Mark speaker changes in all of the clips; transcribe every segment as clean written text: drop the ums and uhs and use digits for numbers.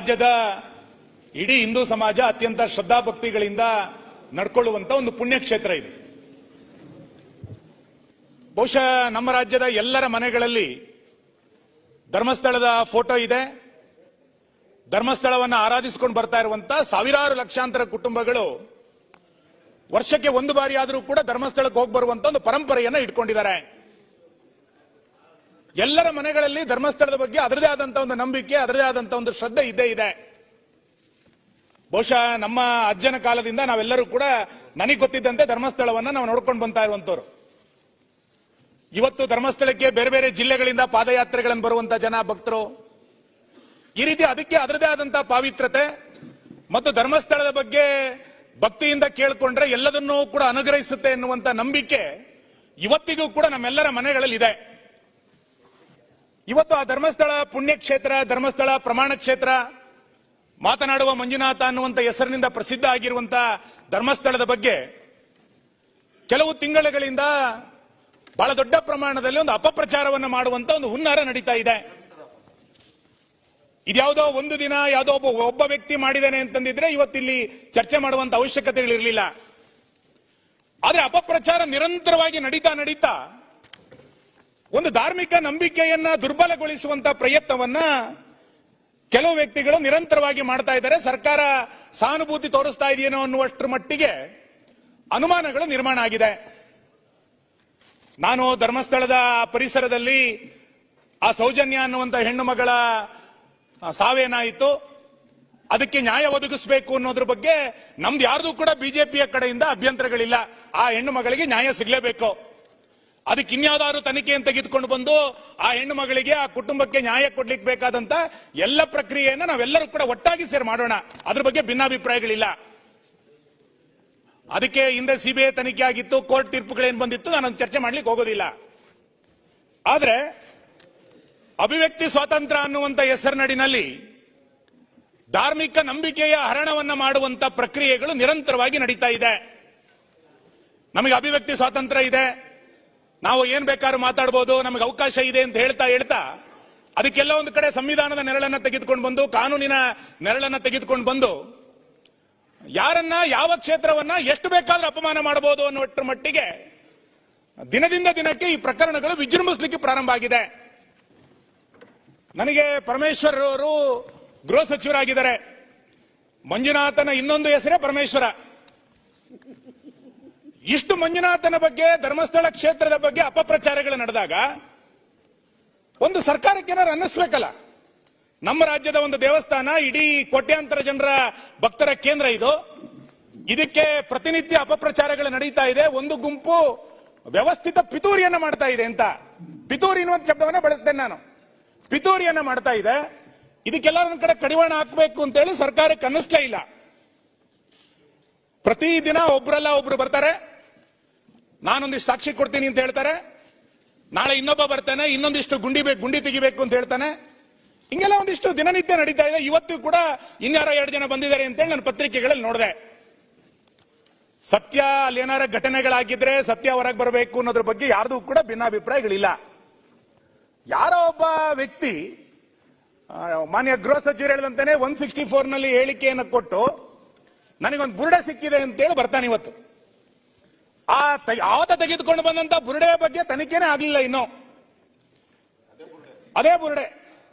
Speaker 1: ರಾಜ್ಯದ ಇಡೀ ಹಿಂದೂ ಸಮಾಜ ಅತ್ಯಂತ ಶ್ರದ್ಧಾಭಕ್ತಿಗಳಿಂದ ನಡ್ಕೊಳ್ಳುವಂತ ಒಂದು ಪುಣ್ಯಕ್ಷೇತ್ರ ಇದೆ. ಬಹುಶಃ ನಮ್ಮ ರಾಜ್ಯದ ಎಲ್ಲರ ಮನೆಗಳಲ್ಲಿ ಧರ್ಮಸ್ಥಳದ ಫೋಟೋ ಇದೆ. ಧರ್ಮಸ್ಥಳವನ್ನು ಆರಾಧಿಸಿಕೊಂಡು ಬರ್ತಾ ಇರುವಂತ ಸಾವಿರಾರು ಲಕ್ಷಾಂತರ ಕುಟುಂಬಗಳು ವರ್ಷಕ್ಕೆ ಒಂದು ಬಾರಿ ಆದರೂ ಕೂಡ ಧರ್ಮಸ್ಥಳಕ್ಕೆ ಹೋಗಿ ಬರುವಂತ ಒಂದು ಪರಂಪರೆಯನ್ನ ಇಟ್ಕೊಂಡಿದ್ದಾರೆ. ಎಲ್ಲರ ಮನೆಗಳಲ್ಲಿ ಧರ್ಮಸ್ಥಳದ ಬಗ್ಗೆ ಅದರದೇ ಆದಂತ ಒಂದು ನಂಬಿಕೆ, ಅದರದೇ ಆದಂತ ಒಂದು ಶ್ರದ್ಧೆ ಇದ್ದೇ ಇದೆ. ಬಹುಶಃ ನಮ್ಮ ಅಜ್ಜನ ಕಾಲದಿಂದ ನಾವೆಲ್ಲರೂ ಕೂಡ ನನಗೆ ಗೊತ್ತಿದ್ದಂತೆ ಧರ್ಮಸ್ಥಳವನ್ನ ನಾವು ನೋಡ್ಕೊಂಡು ಬಂತಾ ಇರುವಂತವ್ರು. ಇವತ್ತು ಧರ್ಮಸ್ಥಳಕ್ಕೆ ಬೇರೆ ಬೇರೆ ಜಿಲ್ಲೆಗಳಿಂದ ಪಾದಯಾತ್ರೆಗಳನ್ನು ಬರುವಂತ ಜನ ಭಕ್ತರು, ಈ ರೀತಿ ಅದಕ್ಕೆ ಅದರದೇ ಆದಂತಹ ಪಾವಿತ್ರತೆ ಮತ್ತು ಧರ್ಮಸ್ಥಳದ ಬಗ್ಗೆ ಭಕ್ತಿಯಿಂದ ಕೇಳಿಕೊಂಡ್ರೆ ಎಲ್ಲದನ್ನೂ ಕೂಡ ಅನುಗ್ರಹಿಸುತ್ತೆ ಎನ್ನುವಂತ ನಂಬಿಕೆ ಇವತ್ತಿಗೂ ಕೂಡ ನಮ್ಮೆಲ್ಲರ ಮನೆಗಳಲ್ಲಿ ಇದೆ. ಇವತ್ತು ಆ ಧರ್ಮಸ್ಥಳ ಪುಣ್ಯಕ್ಷೇತ್ರ, ಧರ್ಮಸ್ಥಳ ಪ್ರಮಾಣ ಕ್ಷೇತ್ರ, ಮಾತನಾಡುವ ಮಂಜುನಾಥ ಅನ್ನುವಂತ ಹೆಸರಿನಿಂದ ಪ್ರಸಿದ್ಧ ಆಗಿರುವಂತ ಧರ್ಮಸ್ಥಳದ ಬಗ್ಗೆ ಕೆಲವು ತಿಂಗಳುಗಳಿಂದ ಬಹಳ ದೊಡ್ಡ ಪ್ರಮಾಣದಲ್ಲಿ ಒಂದು ಅಪಪ್ರಚಾರವನ್ನು ಮಾಡುವಂತ ಒಂದು ಹುನ್ನಾರ ನಡೀತಾ ಇದೆ. ಇದ್ಯಾವುದೋ ಒಂದು ದಿನ ಯಾವುದೋ ಒಬ್ಬ ವ್ಯಕ್ತಿ ಮಾಡಿದ್ದೇನೆ ಅಂತಂದಿದ್ರೆ ಇವತ್ತಿಲ್ಲಿ ಚರ್ಚೆ ಮಾಡುವಂತ ಅವಶ್ಯಕತೆಗಳಿರಲಿಲ್ಲ. ಆದ್ರೆ ಅಪಪ್ರಚಾರ ನಿರಂತರವಾಗಿ ನಡೀತಾ ಒಂದು ಧಾರ್ಮಿಕ ನಂಬಿಕೆಯನ್ನ ದುರ್ಬಲಗೊಳಿಸುವಂತ ಪ್ರಯತ್ನವನ್ನ ಕೆಲವು ವ್ಯಕ್ತಿಗಳು ನಿರಂತರವಾಗಿ ಮಾಡ್ತಾ ಇದ್ದಾರೆ. ಸರ್ಕಾರ ಸಹಾನುಭೂತಿ ತೋರಿಸ್ತಾ ಇದೆಯೇನೋ ಅನ್ನುವಷ್ಟರ ಮಟ್ಟಿಗೆ ಅನುಮಾನಗಳು ನಿರ್ಮಾಣ ಆಗಿದೆ. ನಾನು ಧರ್ಮಸ್ಥಳದ ಪರಿಸರದಲ್ಲಿ ಆ ಸೌಜನ್ಯ ಅನ್ನುವಂತ ಹೆಣ್ಣು ಮಗಳ ಸಾವೇನಾಯಿತು, ಅದಕ್ಕೆ ನ್ಯಾಯ ಒದಗಿಸಬೇಕು ಅನ್ನೋದ್ರ ಬಗ್ಗೆ ನಮ್ದು ಯಾರ್ದು ಕೂಡ ಬಿಜೆಪಿಯ ಕಡೆಯಿಂದ ಅಭ್ಯಂತರಗಳಿಲ್ಲ. ಆ ಹೆಣ್ಣು ಮಗಳಿಗೆ ನ್ಯಾಯ ಸಿಗಲೇಬೇಕು. ಅದಕ್ಕೆ ಇನ್ಯಾವುದಾದ್ರು ತನಿಖೆಯನ್ನು ತೆಗೆದುಕೊಂಡು ಬಂದು ಆ ಹೆಣ್ಣು ಮಗಳಿಗೆ, ಆ ಕುಟುಂಬಕ್ಕೆ ನ್ಯಾಯ ಕೊಡ್ಲಿಕ್ಕೆ ಬೇಕಾದಂತ ಎಲ್ಲ ಪ್ರಕ್ರಿಯೆಯನ್ನ ನಾವೆಲ್ಲರೂ ಕೂಡ ಒಟ್ಟಾಗಿ ಸೇರಿ ಮಾಡೋಣ. ಅದ್ರ ಬಗ್ಗೆ ಭಿನ್ನಾಭಿಪ್ರಾಯಗಳಿಲ್ಲ. ಅದಕ್ಕೆ ಹಿಂದೆ ಸಿಬಿಐ ತನಿಖೆ ಆಗಿತ್ತು, ಕೋರ್ಟ್ ತೀರ್ಪುಗಳೇನು ಬಂದಿತ್ತು, ನಾನು ಚರ್ಚೆ ಮಾಡ್ಲಿಕ್ಕೆ ಹೋಗೋದಿಲ್ಲ. ಆದ್ರೆ ಅಭಿವ್ಯಕ್ತಿ ಸ್ವಾತಂತ್ರ್ಯ ಅನ್ನುವಂತ ಹೆಸರಿನಡಿನಲ್ಲಿ ಧಾರ್ಮಿಕ ನಂಬಿಕೆಯ ಹರಣವನ್ನ ಮಾಡುವಂತ ಪ್ರಕ್ರಿಯೆಗಳು ನಿರಂತರವಾಗಿ ನಡೀತಾ ಇದೆ. ನಮಗೆ ಅಭಿವ್ಯಕ್ತಿ ಸ್ವಾತಂತ್ರ್ಯ ಇದೆ, ನಾವು ಏನ್ ಬೇಕಾದ್ರೂ ಮಾತಾಡಬಹುದು, ನಮಗೆ ಅವಕಾಶ ಇದೆ ಅಂತ ಹೇಳ್ತಾ ಅದಕ್ಕೆಲ್ಲ ಒಂದು ಕಡೆ ಸಂವಿಧಾನದ ನೆರಳನ್ನ ತೆಗೆದುಕೊಂಡು ಬಂದು, ಕಾನೂನಿನ ನೆರಳನ್ನ ತೆಗೆದುಕೊಂಡು ಬಂದು ಯಾರನ್ನ, ಯಾವ ಕ್ಷೇತ್ರವನ್ನ ಎಷ್ಟು ಬೇಕಾದ್ರೂ ಅಪಮಾನ ಮಾಡಬಹುದು ಅನ್ನುವಷ್ಟರ ಮಟ್ಟಿಗೆ ದಿನದಿಂದ ದಿನಕ್ಕೆ ಈ ಪ್ರಕರಣಗಳು ವಿಜೃಂಭಿಸಲಿಕ್ಕೆ ಪ್ರಾರಂಭ ಆಗಿದೆ. ನನಗೆ ಪರಮೇಶ್ವರ್ ಅವರು ಗೃಹ ಸಚಿವರಾಗಿದ್ದಾರೆ. ಮಂಜುನಾಥನ ಇನ್ನೊಂದು ಹೆಸರೇ ಪರಮೇಶ್ವರ. ಇಷ್ಟು ಮಂಜುನಾಥನ ಬಗ್ಗೆ, ಧರ್ಮಸ್ಥಳ ಕ್ಷೇತ್ರದ ಬಗ್ಗೆ ಅಪಪ್ರಚಾರಗಳು ನಡೆದಾಗ ಒಂದು ಸರ್ಕಾರಕ್ಕೆ ಏನಾದ್ರು ಅನ್ನಿಸ್ಬೇಕಲ್ಲ. ನಮ್ಮ ರಾಜ್ಯದ ಒಂದು ದೇವಸ್ಥಾನ, ಇಡೀ ಕೋಟ್ಯಾಂತರ ಜನರ ಭಕ್ತರ ಕೇಂದ್ರ ಇದು. ಇದಕ್ಕೆ ಪ್ರತಿನಿತ್ಯ ಅಪಪ್ರಚಾರಗಳು ನಡೀತಾ ಇದೆ. ಒಂದು ಗುಂಪು ವ್ಯವಸ್ಥಿತ ಪಿತೂರಿಯನ್ನ ಮಾಡ್ತಾ ಇದೆ ಅಂತ, ಪಿತೂರಿ ಅನ್ನುವಂಥ ಶಬ್ದವನ್ನ ಬಳಸ್ತೇನೆ ನಾನು. ಪಿತೂರಿಯನ್ನ ಮಾಡ್ತಾ ಇದೆ. ಇದಕ್ಕೆಲ್ಲ ಒಂದ್ ಕಡೆ ಕಡಿವಾಣ ಹಾಕಬೇಕು ಅಂತೇಳಿ ಸರ್ಕಾರಕ್ಕೆ ಅನ್ನಿಸ್ಲೇ ಇಲ್ಲ. ಪ್ರತಿದಿನ ಒಬ್ರಲ್ಲ ಒಬ್ರು ಬರ್ತಾರೆ, ನಾನೊಂದಿಷ್ಟು ಸಾಕ್ಷಿ ಕೊಡ್ತೀನಿ ಅಂತ ಹೇಳ್ತಾರೆ, ನಾಳೆ ಇನ್ನೊಬ್ಬ ಬರ್ತಾನೆ, ಇನ್ನೊಂದಿಷ್ಟು ಗುಂಡಿ ತೆಗಿಬೇಕು ಅಂತ ಹೇಳ್ತಾನೆ. ಹಿಂಗೆಲ್ಲ ಒಂದಿಷ್ಟು ದಿನನಿತ್ಯ ನಡೀತಾ ಇದೆ. ಇವತ್ತು ಕೂಡ ಇನ್ಯಾರೋ 2 ಜನ ಬಂದಿದ್ದಾರೆ ಅಂತೇಳಿ ನಾನು ಪತ್ರಿಕೆಗಳಲ್ಲಿ ನೋಡಿದೆ. ಸತ್ಯ ಅಲ್ಲಿ ಏನಾರ ಘಟನೆಗಳಾಗಿದ್ರೆ ಸತ್ಯ ಹೊರಗೆ ಬರಬೇಕು ಅನ್ನೋದ್ರ ಬಗ್ಗೆ ಯಾರ್ದು ಕೂಡ ಭಿನ್ನಾಭಿಪ್ರಾಯಗಳಿಲ್ಲ. ಯಾರೋ ಒಬ್ಬ ವ್ಯಕ್ತಿ, ಮಾನ್ಯ ಗೃಹ ಸಚಿವರು ಹೇಳಿದಂತಾನೆ 164 ನಲ್ಲಿ ಹೇಳಿಕೆಯನ್ನು ಕೊಟ್ಟು ನನಗೊಂದು ಬುರುಡೆ ಸಿಕ್ಕಿದೆ ಅಂತೇಳಿ ಬರ್ತಾನೆ. ಇವತ್ತು ಆತ ತೆಗೆದುಕೊಂಡು ಬಂದಂತ ಬುರುಡೆಯ ಬಗ್ಗೆ ತನಿಖೆನೇ ಆಗಲಿಲ್ಲ. ಇನ್ನು ಅದೇ ಬುರುಡೆ,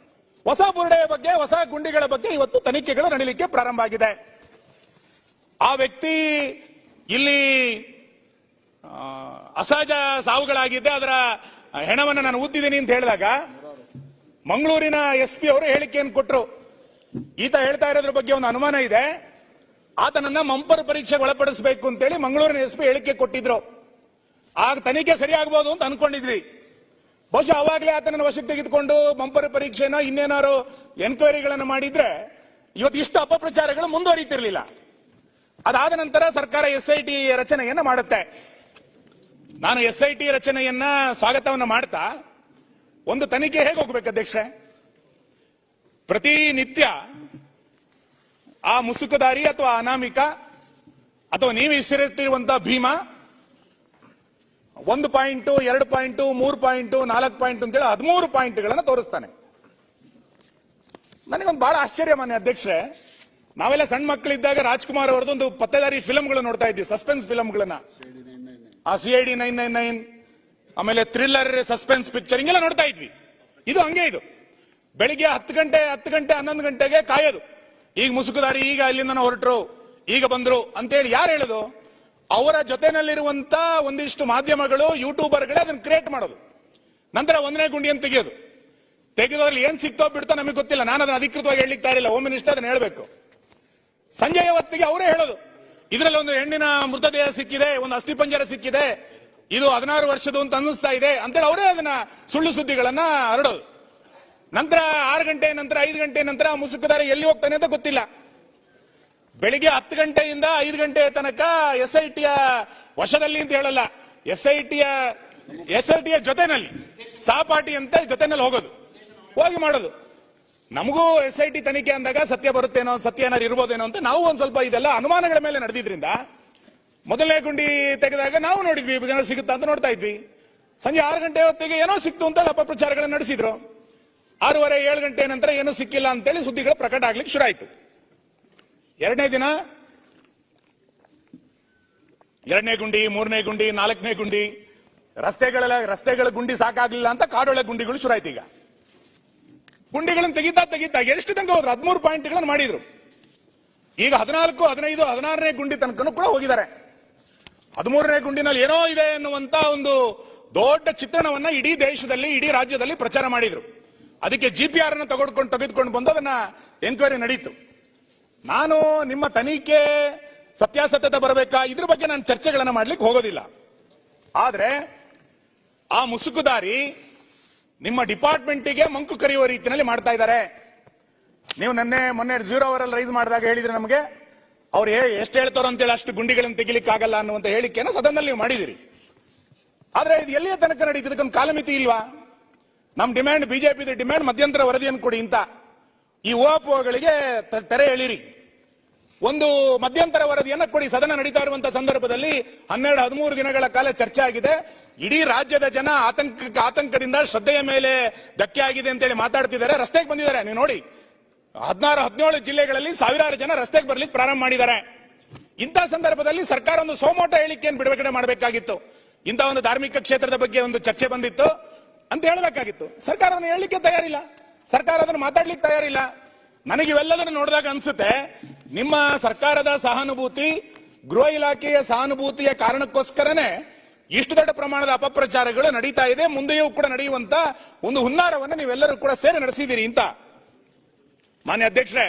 Speaker 1: ಹೊಸ ಬುರುಡೆಯ ಬಗ್ಗೆ, ಹೊಸ ಗುಂಡಿಗಳ ಬಗ್ಗೆ ಇವತ್ತು ತನಿಖೆಗಳು ನಡೀಲಿಕ್ಕೆ ಪ್ರಾರಂಭ ಆಗಿದೆ. ಆ ವ್ಯಕ್ತಿ ಇಲ್ಲಿ ಅಸಹಜ ಸಾವುಗಳಾಗಿದ್ದೆ, ಅದರ ಹೆಣವನ್ನು ನಾನು ಊದಿದ್ದೀನಿ ಅಂತ ಹೇಳಿದಾಗ ಮಂಗಳೂರಿನ SP ಅವರು ಹೇಳಿಕೆಯನ್ನು ಕೊಟ್ಟರು. ಈತ ಹೇಳ್ತಾ ಇರೋದ್ರ ಬಗ್ಗೆ ಒಂದು ಅನುಮಾನ ಇದೆ, ಆತನನ್ನ ಮಂಪರ್ ಪರೀಕ್ಷೆಗೆ ಒಳಪಡಿಸಬೇಕು ಅಂತೇಳಿ ಮಂಗಳೂರಿನ SP ಹೇಳಿಕೆ ಕೊಟ್ಟಿದ್ರು. ಆಗ ತನಿಖೆ ಸರಿಯಾಗಬಹುದು ಅಂತ ಅನ್ಕೊಂಡಿದ್ವಿ. ಬಹುಶಃ ಅವಾಗಲೇ ಆತನನ್ನು ವಶಕ್ಕೆ ತೆಗೆದುಕೊಂಡು ಮಂಪರ್ ಪರೀಕ್ಷೆನ ಇನ್ನೇನಾರು ಎನ್ಕ್ವೈರಿಗಳನ್ನು ಮಾಡಿದ್ರೆ ಇವತ್ತು ಇಷ್ಟು ಅಪಪ್ರಚಾರಗಳು ಮುಂದುವರಿತಿರ್ಲಿಲ್ಲ. ಅದಾದ ನಂತರ ಸರ್ಕಾರ SIT ರಚನೆಯನ್ನ ಮಾಡುತ್ತೆ. ನಾನು SIT ರಚನೆಯನ್ನ ಸ್ವಾಗತವನ್ನ ಮಾಡ್ತಾ, ಒಂದು ತನಿಖೆ ಹೇಗೆ ಹೋಗ್ಬೇಕು ಅಧ್ಯಕ್ಷರೇ? ಪ್ರತಿನಿತ್ಯ ಆ ಮುಸುಕುದಾರಿ ಅಥವಾ ಅನಾಮಿಕ ಅಥವಾ ನೀವು ಹೆಸರಿಟ್ಟಿರುವಂತಹ Bheema 1 point, 2 point, 3 point, 4 point ಅಂತೇಳಿ 13 ಪಾಯಿಂಟ್ಗಳನ್ನು ತೋರಿಸ್ತಾನೆ. ನನಗೊಂದು ಬಹಳ ಆಶ್ಚರ್ಯ ಮಾನ್ಯ ಅಧ್ಯಕ್ಷರೇ, ನಾವೆಲ್ಲ ಸಣ್ಣ ಮಕ್ಕಳಿದ್ದಾಗ ರಾಜ್ಕುಮಾರ್ ಅವರದೊಂದು ಪತ್ತೆದಾರಿ ಫಿಲ್ಮ್ಗಳು ನೋಡ್ತಾ ಇದ್ವಿ, ಸಸ್ಪೆನ್ಸ್ ಫಿಲ್ಮ್ಗಳನ್ನ, ಆ CID 999, ಆಮೇಲೆ ಥ್ರಿಲ್ಲರ್ ಸಸ್ಪೆನ್ಸ್ ಪಿಕ್ಚರ್ ಹಿಂಗೆಲ್ಲ ನೋಡ್ತಾ ಇದ್ವಿ. ಇದು ಹಂಗೆ, ಇದು ಬೆಳಿಗ್ಗೆ 10 ಗಂಟೆ 11 ಗಂಟೆಗೆ ಕಾಯೋದು. ಈಗ ಮುಸುಕುದಾರಿ, ಈಗ ಇಲ್ಲಿಂದ ಹೊರಟರು, ಈಗ ಬಂದ್ರು ಅಂತೇಳಿ ಯಾರು ಹೇಳೋದು? ಅವರ ಜೊತೆನಲ್ಲಿರುವಂತ ಒಂದಿಷ್ಟು ಮಾಧ್ಯಮಗಳು, ಯೂಟ್ಯೂಬರ್ಗಳೇ ಅದನ್ನ ಕ್ರಿಯೇಟ್ ಮಾಡೋದು. ನಂತರ 1ನೇ ಗುಂಡಿಯನ್ನು ತೆಗೆಯೋದ್ರಲ್ಲಿ ಏನ್ ಸಿಕ್ತೋ ಬಿಡ್ತೋ ನಮಗೆ ಗೊತ್ತಿಲ್ಲ. ನಾನು ಅದನ್ನ ಅಧಿಕೃತವಾಗಿ ಹೇಳಲಿಕ್ಕೆ ತಯಾರಿಲ್ಲ, ಹೋಮ್ ಮಿನಿಸ್ಟರ್ ಅದನ್ನ ಹೇಳಬೇಕು. ಸಂಜೆಯ ಹೊತ್ತಿಗೆ ಅವರೇ ಹೇಳೋದು, ಇದರಲ್ಲಿ ಒಂದು ಹೆಣ್ಣಿನ ಮೃತದೇಹ ಸಿಕ್ಕಿದೆ, ಒಂದು ಅಸ್ಥಿಪಂಜರ ಸಿಕ್ಕಿದೆ, ಇದು 16 ವರ್ಷದ್ದು ಅಂತ ಅನ್ನಿಸ್ತಾ ಇದೆ ಅಂತೇಳಿ ಅವರೇ ಅದನ್ನ ಸುಳ್ಳು ಸುದ್ದಿಗಳನ್ನ ಹರಡೋದು. ನಂತರ 6 ಗಂಟೆ ನಂತರ 5 ಗಂಟೆ ನಂತರ ಮುಸುಕುದಾರ ಎಲ್ಲಿ ಹೋಗ್ತಾನೆ ಅಂತ ಗೊತ್ತಿಲ್ಲ. ಬೆಳಿಗ್ಗೆ 10 ಗಂಟೆಯಿಂದ 5 ಗಂಟೆ ತನಕ SITಯ ವಶದಲ್ಲಿ ಅಂತ ಹೇಳಲ್ಲ, SITಯ ಜೊತೆನಲ್ಲಿ ಸಹಪಾಠಿ ಅಂತ ಜೊತೆನಲ್ಲಿ ಹೋಗಿ ಮಾಡೋದು. ನಮಗೂ SIT ತನಿಖೆ ಅಂದಾಗ ಸತ್ಯ ಬರುತ್ತೇನೋ, ಸತ್ಯ ಏನಾರು ಇರ್ಬೋದೇನೋ ಅಂತ ನಾವು ಒಂದ್ ಸ್ವಲ್ಪ ಇದೆಲ್ಲ ಅನುಮಾನಗಳ ಮೇಲೆ ನಡೆದಿದ್ರಿಂದ, ಮೊದಲನೇ ಗುಂಡಿ ತೆಗೆದಾಗ ನಾವು ನೋಡಿದ್ವಿ ಜನ ಸಿಗುತ್ತಾ ಅಂತ ನೋಡ್ತಾ ಇದ್ವಿ. ಸಂಜೆ 6 ಗಂಟೆ ಹೊತ್ತಿಗೆ ಏನೋ ಸಿಕ್ತು ಅಂತ ಅಪಪ್ರಚಾರಗಳನ್ನು ನಡೆಸಿದ್ರು. 6:30 7 ಗಂಟೆ ನಂತರ ಏನೂ ಸಿಕ್ಕಿಲ್ಲ ಅಂತೇಳಿ ಸುದ್ದಿಗಳು ಪ್ರಕಟ ಆಗ್ಲಿಕ್ಕೆ ಶುರು ಆಯ್ತು. 2ನೇ ದಿನ 2ನೇ ಗುಂಡಿ, 3ನೇ ಗುಂಡಿ, 4ನೇ ಗುಂಡಿ, ರಸ್ತೆಗಳ ಗುಂಡಿ ಸಾಕಾಗ್ಲಿಲ್ಲ ಅಂತ ಕಾಡೊಳ ಗುಂಡಿಗಳು ಶುರು ಆಯ್ತು. ಈಗ ಗುಂಡಿಗಳನ್ನು ತೆಗಿತಾ ಎಷ್ಟು ತನಕ ಹೋದ್ರು? 13 ಪಾಯಿಂಟ್ಗಳನ್ನು ಮಾಡಿದ್ರು. ಈಗ 14, 15, 16ನೇ ಗುಂಡಿ ತನಕ ಕೂಡ ಹೋಗಿದ್ದಾರೆ. 13ನೇ ಗುಂಡಿನಲ್ಲಿ ಏನೋ ಇದೆ ಎನ್ನುವಂತ ಒಂದು ದೊಡ್ಡ ಚಿತ್ರಣವನ್ನ ಇಡೀ ದೇಶದಲ್ಲಿ, ಇಡೀ ರಾಜ್ಯದಲ್ಲಿ ಪ್ರಚಾರ ಮಾಡಿದ್ರು. ಅದಕ್ಕೆ GPR ಅನ್ನು ತೆಗೆದುಕೊಂಡು ಬಂದು ಅದನ್ನ ಎನ್ಕ್ವೈರಿ ನಡೀತು. ನಾನು ನಿಮ್ಮ ತನಿಖೆ ಸತ್ಯಾಸತ್ಯತೆ ಬರಬೇಕಾ ಇದ್ರ ಬಗ್ಗೆ ನಾನು ಚರ್ಚೆಗಳನ್ನ ಮಾಡ್ಲಿಕ್ಕೆ ಹೋಗೋದಿಲ್ಲ. ಆದ್ರೆ ಆ ಮುಸುಕುದಾರಿ ನಿಮ್ಮ ಡಿಪಾರ್ಟ್ಮೆಂಟಿಗೆ ಮಂಕು ಕರೆಯುವ ರೀತಿಯಲ್ಲಿ ಮಾಡ್ತಾ ಇದ್ದಾರೆ. ನೀವು ಮೊನ್ನೆ 0 ಅವರ್ ರೈಸ್ ಮಾಡಿದಾಗ ಹೇಳಿದ್ರೆ ನಮಗೆ ಅವ್ರು ಎಷ್ಟು ಹೇಳ್ತಾರೋ ಅಂತೇಳಿ ಅಷ್ಟು ಗುಂಡಿಗಳನ್ನು ತೆಗಿಲಿಕ್ಕೆ ಆಗಲ್ಲ ಅನ್ನುವಂತ ಹೇಳಿಕೆಯನ್ನು ಸದನದಲ್ಲಿ ನೀವು ಮಾಡಿದಿರಿ. ಆದ್ರೆ ಇದು ಎಲ್ಲಿಯ ತನಕ ನಡೀತದೆ? ಇದಕ್ಕೊಂದು ಕಾಲಮಿತಿ ಇಲ್ವಾ? ನಮ್ ಡಿಮ್ಯಾಂಡ್, ಬಿಜೆಪಿ ಡಿಮ್ಯಾಂಡ್ ಮಧ್ಯಂತರ ವರದಿಯನ್ನು ಕೊಡಿ ಅಂತ. ಈ ಊಹಾಪೋಹಗಳಿಗೆ ತೆರೆ ಎಳಿರಿ. ಒಂದು ಮಧ್ಯಂತರ ವರದಿಯನ್ನ ಕೊಡಿ. ಸದನ ನಡೀತಾ ಇರುವಂತಹ ಸಂದರ್ಭದಲ್ಲಿ 12-13 ದಿನಗಳ ಕಾಲ ಚರ್ಚೆ ಆಗಿದೆ. ಇಡೀ ರಾಜ್ಯದ ಜನ ಆತಂಕದಿಂದ ಶ್ರದ್ಧೆಯ ಮೇಲೆ ಧಕ್ಕೆ ಆಗಿದೆ ಅಂತೇಳಿ ಮಾತಾಡ್ತಿದ್ದಾರೆ, ರಸ್ತೆಗೆ ಬಂದಿದ್ದಾರೆ. ನೀವು ನೋಡಿ, 16-17 ಜಿಲ್ಲೆಗಳಲ್ಲಿ ಸಾವಿರಾರು ಜನ ರಸ್ತೆಗೆ ಬರ್ಲಿಕ್ಕೆ ಪ್ರಾರಂಭ ಮಾಡಿದ್ದಾರೆ. ಇಂತಹ ಸಂದರ್ಭದಲ್ಲಿ ಸರ್ಕಾರ ಒಂದು ಸೋಮೋಟ ಹೇಳಿಕೆಯನ್ನು ಬಿಡುಗಡೆ ಮಾಡಬೇಕಾಗಿತ್ತು. ಇಂತಹ ಒಂದು ಧಾರ್ಮಿಕ ಕ್ಷೇತ್ರದ ಬಗ್ಗೆ ಒಂದು ಚರ್ಚೆ ಬಂದಿತ್ತು ಅಂತ ಹೇಳಬೇಕಾಗಿತ್ತು. ಸರ್ಕಾರ ಅದನ್ನು ಹೇಳಲಿಕ್ಕೆ ತಯಾರಿಲ್ಲ, ಸರ್ಕಾರ ಅದನ್ನು ಮಾತಾಡ್ಲಿಕ್ಕೆ ತಯಾರಿಲ್ಲ. ನನಗೆ ಇವೆಲ್ಲದನ್ನು ನೋಡಿದಾಗ ಅನ್ಸುತ್ತೆ, ನಿಮ್ಮ ಸರ್ಕಾರದ ಸಹಾನುಭೂತಿ, ಗೃಹ ಇಲಾಖೆಯ ಸಹಾನುಭೂತಿಯ ಕಾರಣಕ್ಕೋಸ್ಕರನೇ ಇಷ್ಟು ದೊಡ್ಡ ಪ್ರಮಾಣದ ಅಪಪ್ರಚಾರಗಳು ನಡೀತಾ ಇದೆ. ಮುಂದೆಯೂ ಕೂಡ ನಡೆಯುವಂತ ಒಂದು ಹುನ್ನಾರವನ್ನು ನೀವೆಲ್ಲರೂ ಕೂಡ ಸೇರಿ ನಡೆಸಿದ್ದೀರಿ ಅಂತ. ಮಾನ್ಯ ಅಧ್ಯಕ್ಷರೇ,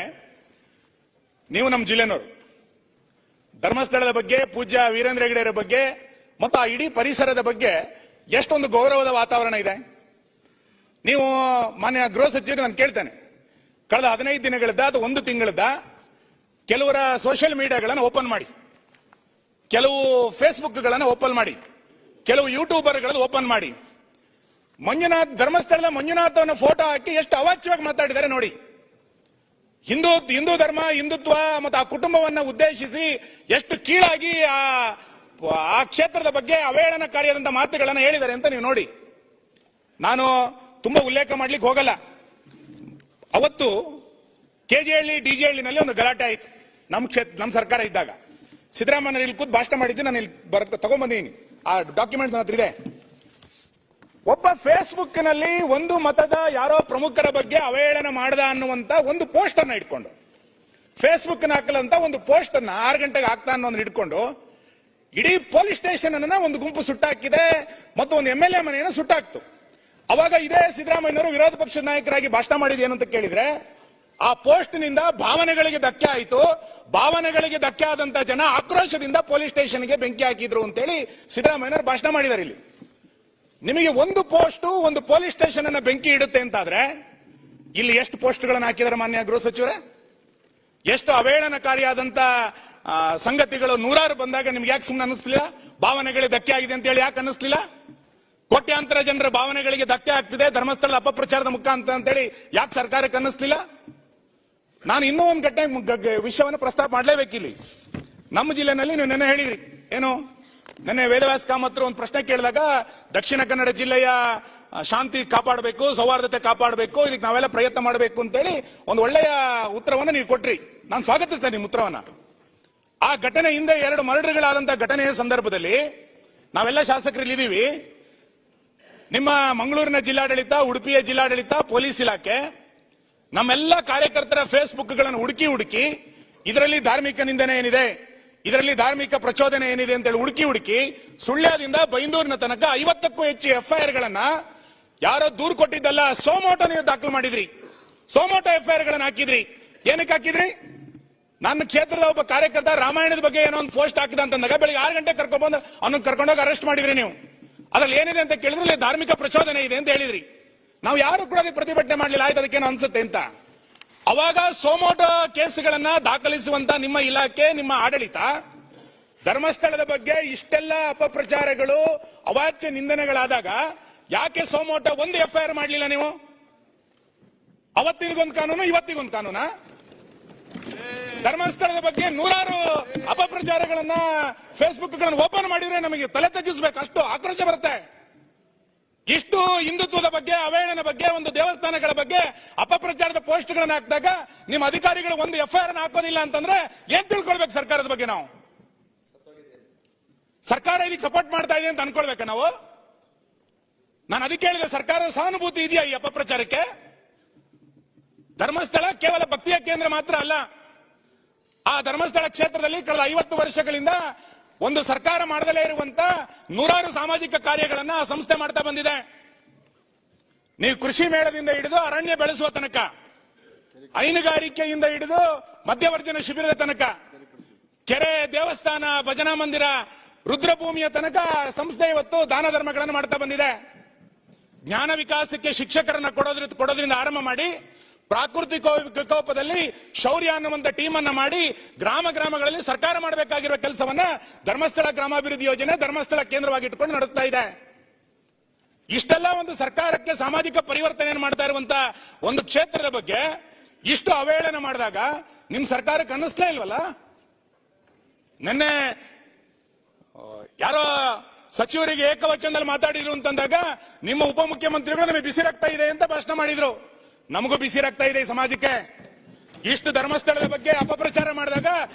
Speaker 1: ನೀವು ನಮ್ಮ ಜಿಲ್ಲೆನವರು, ಧರ್ಮಸ್ಥಳದ ಬಗ್ಗೆ, ಪೂಜ್ಯ ವೀರೇಂದ್ರ ಹೆಗಡೆಯವರ ಬಗ್ಗೆ ಮತ್ತು ಆ ಇಡೀ ಪರಿಸರದ ಬಗ್ಗೆ ಎಷ್ಟೊಂದು ಗೌರವದ ವಾತಾವರಣ ಇದೆ. ನೀವು ಮಾನ್ಯ ಗೃಹ ಸಚಿವರು ನಾನು ಕೇಳ್ತೇನೆ, ಕಳೆದ 15 ದಿನಗಳದ್ದ ಅದು 1 ತಿಂಗಳದ್ದ ಕೆಲವರ ಸೋಷಿಯಲ್ ಮೀಡಿಯಾಗಳನ್ನು ಓಪನ್ ಮಾಡಿ, ಕೆಲವು ಫೇಸ್ಬುಕ್ಗಳನ್ನು ಓಪನ್ ಮಾಡಿ, ಕೆಲವು ಯೂಟ್ಯೂಬರ್ಗಳನ್ನು ಓಪನ್ ಮಾಡಿ, ಧರ್ಮಸ್ಥಳದ ಮಂಜುನಾಥನ ಫೋಟೋ ಹಾಕಿ ಎಷ್ಟು ಅವಾಚ್ಯವಾಗಿ ಮಾತಾಡಿದ್ದಾರೆ ನೋಡಿ. ಹಿಂದೂ ಧರ್ಮ, ಹಿಂದುತ್ವ ಮತ್ತು ಆ ಕುಟುಂಬವನ್ನ ಉದ್ದೇಶಿಸಿ ಎಷ್ಟು ಕೀಳಾಗಿ ಆ ಕ್ಷೇತ್ರದ ಬಗ್ಗೆ ಅವೇಳನಕಾರಿಯಾದಂತಹ ಮಾತುಗಳನ್ನು ಹೇಳಿದ್ದಾರೆ ಅಂತ ನೀವು ನೋಡಿ. ನಾನು ತುಂಬಾ ಉಲ್ಲೇಖ ಮಾಡ್ಲಿಕ್ಕೆ ಹೋಗಲ್ಲ. ಅವತ್ತು ಕೆಜೆಹಳ್ಳಿ ಡಿಜೆಹಳ್ಳಿನಲ್ಲಿ ಒಂದು ಗಲಾಟೆ ಆಯಿತು. ನಮ್ಮ ಸರ್ಕಾರ ಇದ್ದಾಗ ಸಿದ್ದರಾಮಯ್ಯ ಇಲ್ಲಿ ಕೂತ್ ಭಾಷಣ ಮಾಡಿದ್ದು ನಾನು ಇಲ್ಲಿ ತಗೊಂಡ್ಬಂದಿದ್ದೀನಿ, ಆ ಡಾಕ್ಯುಮೆಂಟ್ಸ್ ನನ್ನ ಹತ್ರ ಇದೆ. ಒಬ್ಬ ಫೇಸ್ಬುಕ್ ನಲ್ಲಿ ಒಂದು ಮತದ ಯಾರೋ ಪ್ರಮುಖರ ಬಗ್ಗೆ ಅವಹೇಳನ ಮಾಡದ ಅನ್ನುವಂತ ಒಂದು ಪೋಸ್ಟ್ ಅನ್ನ ಇಟ್ಕೊಂಡು, ಫೇಸ್ಬುಕ್ ಹಾಕಲಂತ ಒಂದು ಪೋಸ್ಟ್ ಅನ್ನ 6 ಗಂಟೆಗೆ ಹಾಕ್ತಾ ಅನ್ನೋದನ್ನ ಇಟ್ಕೊಂಡು ಇಡೀ ಪೊಲೀಸ್ ಸ್ಟೇಷನ್ ಅನ್ನ ಒಂದು ಗುಂಪು ಸುಟ್ಟಾಕಿದೆ ಮತ್ತು ಒಂದು MLA ಮನೆಯನ್ನು ಸುಟ್ಟಾಕ್ತು. ಅವಾಗ ಇದೇ ಸಿದ್ದರಾಮಯ್ಯನವರು ವಿರೋಧ ಪಕ್ಷದ ನಾಯಕರಾಗಿ ಭಾಷಣ ಮಾಡಿದ ಏನು ಅಂತ ಕೇಳಿದ್ರೆ, ಆ ಪೋಸ್ಟ್ ನಿಂದ ಭಾವನೆಗಳಿಗೆ ಧಕ್ಕೆ ಆಯಿತು, ಭಾವನೆಗಳಿಗೆ ಧಕ್ಕೆ ಆದಂತ ಜನ ಆಕ್ರೋಶದಿಂದ ಪೊಲೀಸ್ ಸ್ಟೇಷನ್ಗೆ ಬೆಂಕಿ ಹಾಕಿದ್ರು ಅಂತೇಳಿ ಸಿದ್ದರಾಮಯ್ಯನವರು ಭಾಷಣ ಮಾಡಿದ್ದಾರೆ. ಇಲ್ಲಿ ನಿಮಗೆ ಒಂದು ಪೋಸ್ಟ್ ಒಂದು ಪೊಲೀಸ್ ಸ್ಟೇಷನ್ ಅನ್ನ ಬೆಂಕಿ ಇಡುತ್ತೆ ಅಂತಾದ್ರೆ ಇಲ್ಲಿ ಎಷ್ಟು ಪೋಸ್ಟ್ಗಳನ್ನು ಹಾಕಿದ್ದಾರೆ ಮಾನ್ಯ ಗೃಹ ಸಚಿವರೇ? ಎಷ್ಟು ಅವೇಳನಕಾರಿಯಾದಂತ ಸಂಗತಿಗಳು ನೂರಾರು ಬಂದಾಗ ನಿಮ್ಗೆ ಯಾಕೆ ಸುಮ್ಮನೆ ಅನ್ನಿಸ್ಲಿಲ್ಲ? ಭಾವನೆಗಳಿಗೆ ಧಕ್ಕೆ ಆಗಿದೆ ಅಂತ ಹೇಳಿ ಯಾಕೆ ಅನ್ನಿಸ್ಲಿಲ್ಲ? ಕೋಟ್ಯಾಂತರ ಜನರ ಭಾವನೆಗಳಿಗೆ ಧಕ್ಕೆ ಆಗ್ತಿದೆ ಧರ್ಮಸ್ಥಳದ ಅಪಪ್ರಚಾರದ ಮುಖಾಂತರ ಅಂತೇಳಿ ಯಾಕೆ ಸರ್ಕಾರಕ್ಕೆ ಅನ್ನಿಸ್ಲಿಲ್ಲ? ನಾನು ಇನ್ನೂ ಒಂದು ವಿಷಯವನ್ನು ಪ್ರಸ್ತಾಪ ಮಾಡಲೇಬೇಕಿಲ್ಲಿ. ನಮ್ಮ ಜಿಲ್ಲೆನಲ್ಲಿ ನೀವು ನೆನ್ನೆ ಹೇಳಿದ್ರಿ ಏನು, ನೆನ್ನೆ ವೇದವ್ಯಾಸ ಕಾಮತ್ರು ಒಂದು ಪ್ರಶ್ನೆ ಕೇಳಿದಾಗ ದಕ್ಷಿಣ ಕನ್ನಡ ಜಿಲ್ಲೆಯ ಶಾಂತಿ ಕಾಪಾಡಬೇಕು, ಸೌಹಾರ್ದತೆ ಕಾಪಾಡಬೇಕು, ಇದಕ್ಕೆ ನಾವೆಲ್ಲ ಪ್ರಯತ್ನ ಮಾಡಬೇಕು ಅಂತೇಳಿ ಒಂದು ಒಳ್ಳೆಯ ಉತ್ತರವನ್ನು ನೀವು ಕೊಟ್ರಿ. ನಾನು ಸ್ವಾಗತಿಸ್ತೇನೆ ನಿಮ್ಮ ಉತ್ತರವನ್ನ. ಆ ಘಟನೆ ಹಿಂದೆ 2 ಮರ್ಡರ್ಗಳಾದಂತಹ ಘಟನೆಯ ಸಂದರ್ಭದಲ್ಲಿ ನಾವೆಲ್ಲ ಶಾಸಕರಿಲ್ಲಿದ್ದೀವಿ. ನಿಮ್ಮ ಮಂಗಳೂರಿನ ಜಿಲ್ಲಾಡಳಿತ, ಉಡುಪಿಯ ಜಿಲ್ಲಾಡಳಿತ, ಪೊಲೀಸ್ ಇಲಾಖೆ ನಮ್ಮೆಲ್ಲ ಕಾರ್ಯಕರ್ತರ ಫೇಸ್ಬುಕ್ಗಳನ್ನು ಹುಡುಕಿ ಇದರಲ್ಲಿ ಧಾರ್ಮಿಕ ನಿಂದನೆ ಏನಿದೆ, ಇದರಲ್ಲಿ ಧಾರ್ಮಿಕ ಪ್ರಚೋದನೆ ಏನಿದೆ ಅಂತೇಳಿ ಹುಡುಕಿ ಸುಳ್ಯದಿಂದ ಬೈಂದೂರಿನ ತನಕ 50ಕ್ಕೂ ಹೆಚ್ಚು FIR ಗಳನ್ನ ಯಾರೋ ದೂರು ಕೊಟ್ಟಿದ್ದಲ್ಲ, ಸೋಮೋಟೋ ನೀವು ದಾಖಲು ಮಾಡಿದ್ರಿ. ಸೋಮೋಟೋ FIR ಗಳನ್ನ ಹಾಕಿದ್ರಿ. ಏನಕ್ಕೆ ಹಾಕಿದ್ರಿ? ನನ್ನ ಕ್ಷೇತ್ರದ ಒಬ್ಬ ಕಾರ್ಯಕರ್ತ ರಾಮಾಯಣದ ಬಗ್ಗೆ ಏನೋ ಒಂದು ಪೋಸ್ಟ್ ಹಾಕಿದ ಅಂತಂದಾಗ ಬೆಳಿಗ್ಗೆ 6 ಗಂಟೆ ಕರ್ಕೊಂಡ್ಬಂದು ಅವನನ್ನು ಕರ್ಕೊಂಡೋಗಿ ಅರೆಸ್ಟ್ ಮಾಡಿದ್ರಿ ನೀವು. ಅದ್ರಲ್ಲಿ ಏನಿದೆ ಅಂತ ಕೇಳಿದ್ರೆ ಧಾರ್ಮಿಕ ಪ್ರಚೋದನೆ ಇದೆ ಅಂತ ಹೇಳಿದ್ರಿ. ನಾವು ಯಾರು ಕೂಡ ಅದಕ್ಕೆ ಪ್ರತಿಭಟನೆ ಮಾಡಲಿಲ್ಲ. ಆಯ್ತು, ಅದಕ್ಕೇನು ಅನ್ಸುತ್ತೆ ಅಂತ. ಅವಾಗ ಸೋಮೋಟೋ ಕೇಸ್ಗಳನ್ನ ದಾಖಲಿಸುವಂತ ನಿಮ್ಮ ಇಲಾಖೆ, ನಿಮ್ಮ ಆಡಳಿತ ಧರ್ಮಸ್ಥಳದ ಬಗ್ಗೆ ಇಷ್ಟೆಲ್ಲ ಅಪಪ್ರಚಾರಗಳು, ಅವಾಚ್ಯ ನಿಂದನೆಗಳಾದಾಗ ಯಾಕೆ ಸೋಮೋಟೋ ಒಂದು FIR ಮಾಡಲಿಲ್ಲ ನೀವು? ಅವತ್ತಿಗೊಂದು ಕಾನೂನು, ಇವತ್ತಿಗೊಂದು ಕಾನೂನಾ? ಧರ್ಮಸ್ಥಳದ ಬಗ್ಗೆ 100 ಅಪಪ್ರಚಾರಗಳನ್ನ ಫೇಸ್ಬುಕ್ಗಳನ್ನು ಓಪನ್ ಮಾಡಿದ್ರೆ ನಮಗೆ ತಲೆ ತಗ್ಗಿಸಬೇಕು, ಅಷ್ಟು ಆಕ್ರೋಶ ಬರುತ್ತೆ. ಇಷ್ಟು ಹಿಂದುತ್ವದ ಬಗ್ಗೆ, ಅವಹೇಳನ ಬಗ್ಗೆ, ಒಂದು ದೇವಸ್ಥಾನಗಳ ಬಗ್ಗೆ ಅಪಪ್ರಚಾರದ ಪೋಸ್ಟ್ಗಳನ್ನು ಹಾಕಿದಾಗ ನಿಮ್ಮ ಅಧಿಕಾರಿಗಳು ಒಂದು FIR ಹಾಕೋದಿಲ್ಲ ಅಂತಂದ್ರೆ ಏನ್ ತಿಳ್ಕೊಳ್ಬೇಕು ಸರ್ಕಾರದ ಬಗ್ಗೆ? ನಾವು ಸರ್ಕಾರ ಇದಕ್ಕೆ ಸಪೋರ್ಟ್ ಮಾಡ್ತಾ ಇದೆ ಅಂತ ಅನ್ಕೊಳ್ಬೇಕಾ ನಾವು? ನಾನು ಅದಕ್ಕೆ ಹೇಳಿದೆ, ಸರ್ಕಾರದ ಸಹಾನುಭೂತಿ ಇದೆಯಾ ಈ ಅಪಪ್ರಚಾರಕ್ಕೆ? ಧರ್ಮಸ್ಥಳ ಕೇವಲ ಭಕ್ತಿಯ ಕೇಂದ್ರ ಮಾತ್ರ ಅಲ್ಲ. ಆ ಧರ್ಮಸ್ಥಳ ಕ್ಷೇತ್ರದಲ್ಲಿ ಕಳೆದ 50 ವರ್ಷಗಳಿಂದ ಒಂದು ಸರ್ಕಾರ ಮಾಡದಲೇ ಇರುವಂತ 100 ಸಾಮಾಜಿಕ ಕಾರ್ಯಗಳನ್ನ ಆ ಸಂಸ್ಥೆ ಮಾಡ್ತಾ ಬಂದಿದೆ. ನೀವು ಕೃಷಿ ಮೇಳದಿಂದ ಹಿಡಿದು ಅರಣ್ಯ ಬೆಳೆಸುವ ತನಕ, ಹೈನುಗಾರಿಕೆಯಿಂದ ಹಿಡಿದು ಮಧ್ಯವರ್ಜನ ಶಿಬಿರದ ತನಕ, ಕೆರೆ, ದೇವಸ್ಥಾನ, ಭಜನಾ ಮಂದಿರ, ರುದ್ರಭೂಮಿಯ ತನಕ ಸಂಸ್ಥೆ ಇವತ್ತು ದಾನ ಧರ್ಮಗಳನ್ನು ಮಾಡ್ತಾ ಬಂದಿದೆ. ಜ್ಞಾನ ವಿಕಾಸಕ್ಕೆ ಶಿಕ್ಷಕರನ್ನ ಕೊಡೋದ್ರಿಂದ ಆರಂಭ ಮಾಡಿ, ಪ್ರಾಕೃತಿಕ ವಿಕೋಪದಲ್ಲಿ ಶೌರ್ಯ ಅನ್ನುವಂತ ಟೀಮ್ ಅನ್ನ ಮಾಡಿ ಗ್ರಾಮಗಳಲ್ಲಿ ಸರ್ಕಾರ ಮಾಡಬೇಕಾಗಿರುವ ಕೆಲಸವನ್ನ ಧರ್ಮಸ್ಥಳ ಗ್ರಾಮಾಭಿವೃದ್ಧಿ ಯೋಜನೆ ಧರ್ಮಸ್ಥಳ ಕೇಂದ್ರವಾಗಿ ಇಟ್ಟುಕೊಂಡು ನಡೆಸ್ತಾ ಇದೆ. ಇಷ್ಟೆಲ್ಲ ಒಂದು ಸರ್ಕಾರಕ್ಕೆ ಸಾಮಾಜಿಕ ಪರಿವರ್ತನೆ ಮಾಡ್ತಾ ಇರುವಂತ ಒಂದು ಕ್ಷೇತ್ರದ ಬಗ್ಗೆ ಇಷ್ಟು ಅವಹೇಳನ ಮಾಡಿದಾಗ ನಿಮ್ ಸರ್ಕಾರಕ್ಕೆ ಅನ್ನಿಸ್ಲೇ ಇಲ್ವಲ್ಲ? ನಿನ್ನೆ ಯಾರೋ ಸಚಿವರಿಗೆ ಏಕವಚನದಲ್ಲಿ ಮಾತಾಡಿದ್ರು ಅಂತಂದಾಗ ನಿಮ್ಮ ಉಪಮುಖ್ಯಮಂತ್ರಿಗಳು ನಮಗೆ ಬಿಸಿ ರಕ್ತ ಇದೆ ಅಂತ ಭಾಷಣ ಮಾಡಿದ್ರು. ನಮಗೂ ಬಿಸಿ ರಕ್ತ ಇದೆ ಈ ಸಮಾಜಕ್ಕೆ. ಇಷ್ಟು ಧರ್ಮಸ್ಥಳದ ಬಗ್ಗೆ ಅಪಪ್ರಚಾರ ಮಾಡಿದಾಗ